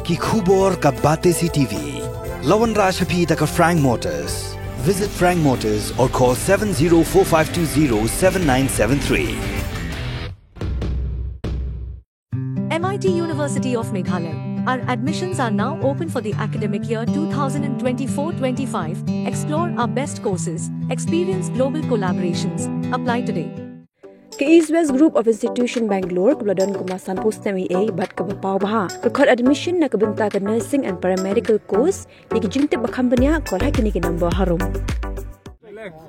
ki khubor ka Batesi TV. Lawan Rashaphi taka Frank Motors. Visit Frank Motors or call 7045207973. MIT University of Meghalaya. Our admissions are now open for the academic year 2024-25. Explore our best courses. Experience global collaborations. Apply today. Ke East West Group of Institution Bangalore kebeladon kumasan post-MA bat ke bapau baha. Record admission na kebenta ke nursing and paramedical course yang jingte bakam benya kol hakini ke number harum.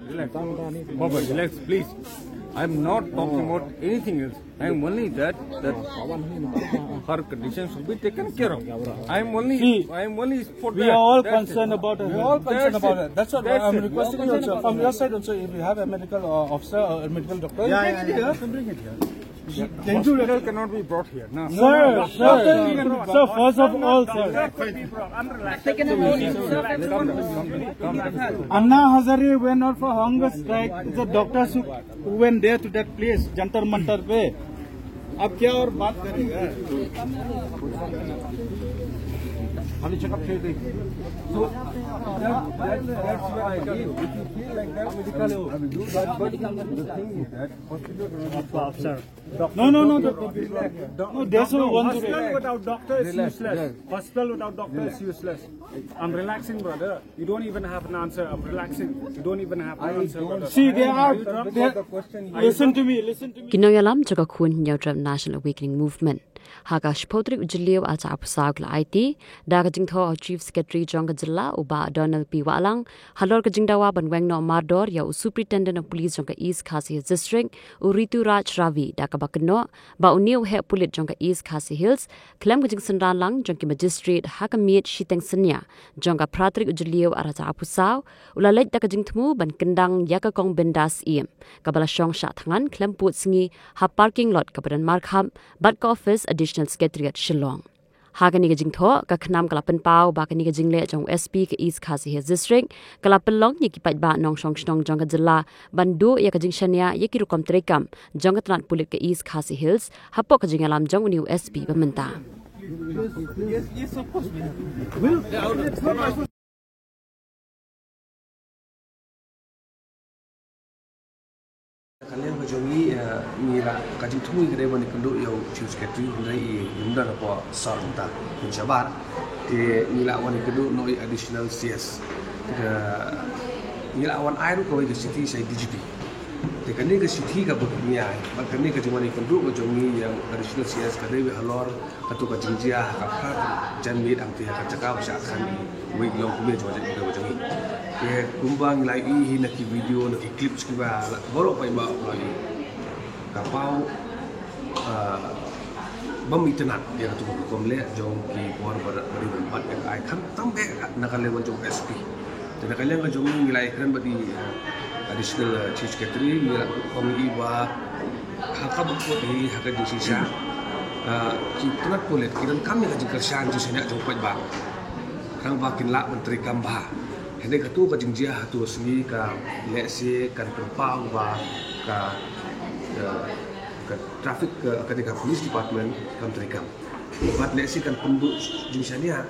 Relax, please. I'm not talking about anything else. I'm only that her conditions will be taken care of. I'm only for that. We are all concerned about it. We are all concerned about it. That's what I'm requesting you also. From your side also, if you have a medical officer or a medical doctor, bring it here. Dental letter cannot be brought here. No. Sir, first of all, sir. Anna Hazare went out for hunger strike. It's the doctors who went there to that place, Jantar Mantar पे. अब क्या और बात करेंगे? Only check up So that's what I did. If you feel like that, medical, I will do that. But the thing is that hospital Sir. No. There's no one. Hospital without doctor is useless. Hospital without doctor is useless. I'm relaxing, brother. You don't even have an answer. I'm relaxing. You don't even have an answer, brother. See, they are. Listen to me. Kinoyalam juga kun nyawdram National Awakening Movement. Hagash Podrik Ujiliw at Apusag la IT, Dagajing Tho Chief Secretary Jonga Jilla, Uba Donald P. Walang, Halor Gajingdawa Banweng no Mardor, Ya Superintendent of Police Jonga East Khasi District, Uritu Raj Ravi, Dakabakano, Ba Uniw He Pulit Jonga East Khasi Hills, Klem Gajing Sandan Lang, Jonki Magistrate, Hakamit Shiteng Senya, Jonga Pratrik Ujiliw at Apusaw, Ulalet Dakajing Tmu, Ban Kendang Yakakong Bendas Iem, Kabala Shong Shatangan, Klem Putsingi, Ha Parking Lot Kabadan Markham, Badka Office, Additional Secretary at Shillong. Hagani gajing tho ka khnam kalapan pau ba kani gajing le jong SP ke East Khasi Hills District kalapan long ni kipat ba nong shong shnong jong jilla bandu ya gajing shania ye kirukom trekam jong tran pulit ke East Khasi Hills hapo gajing alam jong uni SP bamenta. Yes, of course. Will kalian kejongi mira kajing thui gede bani kendo yo chief secretary hundai yunda na po sarunta penjabat di mila wani kendo no additional CS mila wan airu ko ke city sai DGP te kani ke city ka bukmiya ba kani ke jomani kendo kejongi yang additional CS ka dewe halor katu ka jingjia ka phat janmit am te ka jaka sha khani wi long kume joje ke kejongi ke kumbang lai hi na ki video na ki clips ki ba boro pai ba lagi kapau bam internet ya tu kom le jong ki por bari ban ke ai kham tambe na ka le wan jong SP te na ka le jong ni lai kran badi additional chief secretary ni la kom ni ba hakka bu ko hi hakka di sisa ki tunat polet ki dan kami ka jikar shan ju senya jong pai ba kang ba kin la menteri kamba Hene katu ka jingjia hatu sini ka lesi kan perpau ba ka traffic ka police department kan terikam. Bat lesi kan penduk jingsania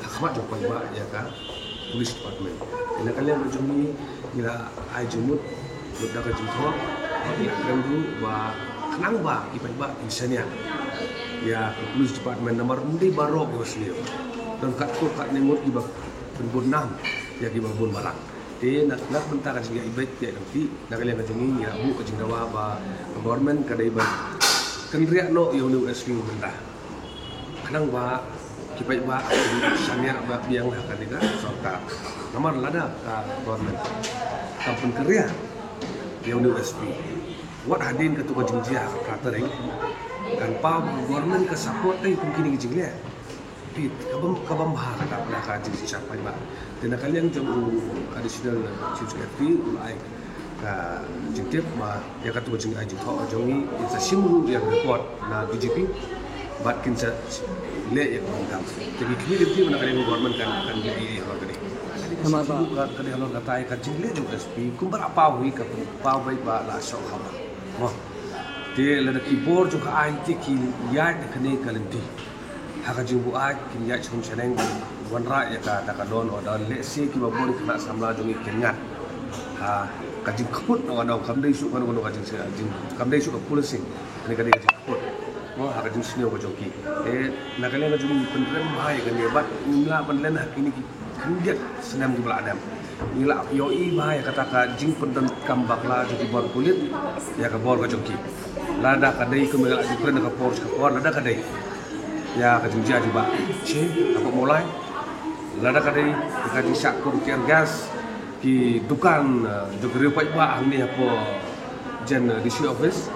hakmat jong ba ya ka police department. Hene kalian berjumpa ila ai jumut budak ka jingtho ya kan dulu ba kenang ba ipan ba jingsania. Ya police department nomor undi barok bosni. Dan kat ko kat nemut ibak Berbunam ya di berbun barang. Di nak bentar kan juga ibet ya nanti nak kalian kajungi ya bu kajingdawa ba government kadai ba kenriak no yang nu SQ bentar. Kanang ba kipai ba sania ba biang hak kadega serta nomor lada ka government. Kampung kerja yang nu SP. Wat hadin ke tu kajingjia pratering kan pa government ke support ai mungkin kajinglia. Kabam bahar nak kaji siapa ba. Dan kalian jom additional chief secretary ulai ka jingtip ma ya katu jing aji tho jongi isa simru yang report na DGP bat kinsa le ya kondam. Jadi kini lebih nak kalian government kan jadi hal tadi. Sama ba kali hal kata ai ka jingle jong SP kumbar apa hui ka pa bai ba la so haba. Mo. Te la ki bor jo ka ai ti ki ya kene kalenti. haka jingbu ai kin ya chum cheneng wan ra ya ka ta ka don odon le si ki ba bon kana samla jongi kengat ha ka jing khut no no kam dei su kan no ka jing se jing kam dei su ka pulsing ni ka dei jing khut mo haka jing sneo ko joki na ka le ka jing penren bahai ka ni bat nimla penlen hak ini ki kan dia senam di belakang nila yoi bahaya kata ka jing pendan kambak la jadi bor kulit ya ka bor ka joki lada ka dei ko mela di pren ka por lada ka dei ya ka jing ja juga che apa mulai lada ka dei ka jing sak ko tiang gas ki dukan jogri pai ba ni apa jen di si office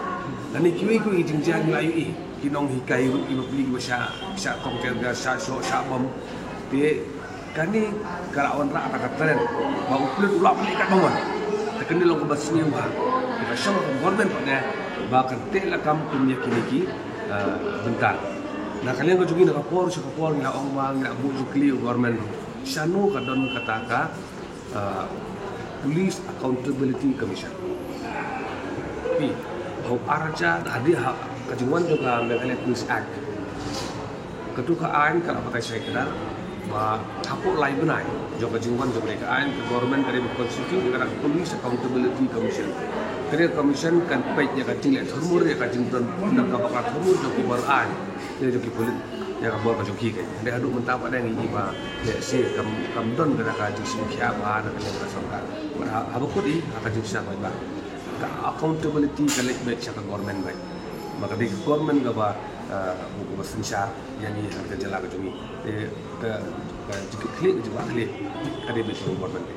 dan ni kiwi ko jing ja nila yoi kinong hikai ki beli ko sya ko tiang gas sya bom ti kani kalawan rak tak keren bau kulit ulap balik kat bawah tekeni lo ke basni wa kita syam government pada bahkan tela kampung yakini bentar nah kalian ko jugi nak por ni ong wang nak bu jukli government syanu kadon kataka Police Accountability Commission pi ho araja hadi kajuan juga mengenai Police Act ketua ain kalau pakai saya kedar hapuk lain benai juga jingwan juga mereka ain ke government dari konstitusi dengan Police Accountability Commission kerja commission kan baik ya kacing lihat humur ya kacing dan kapak humur joki baru ain dia joki polit ya kabor ka joki kan dia aduk mentah pada yang ini ba ya si kam don kena kacing simkia ba nak yang kasongkan habuk di kacing siapa ba accountability kalik baik siapa government baik maka di government gaba buku bersensyar yang ini harga jala ke cumi jika klik juga klik ada betul government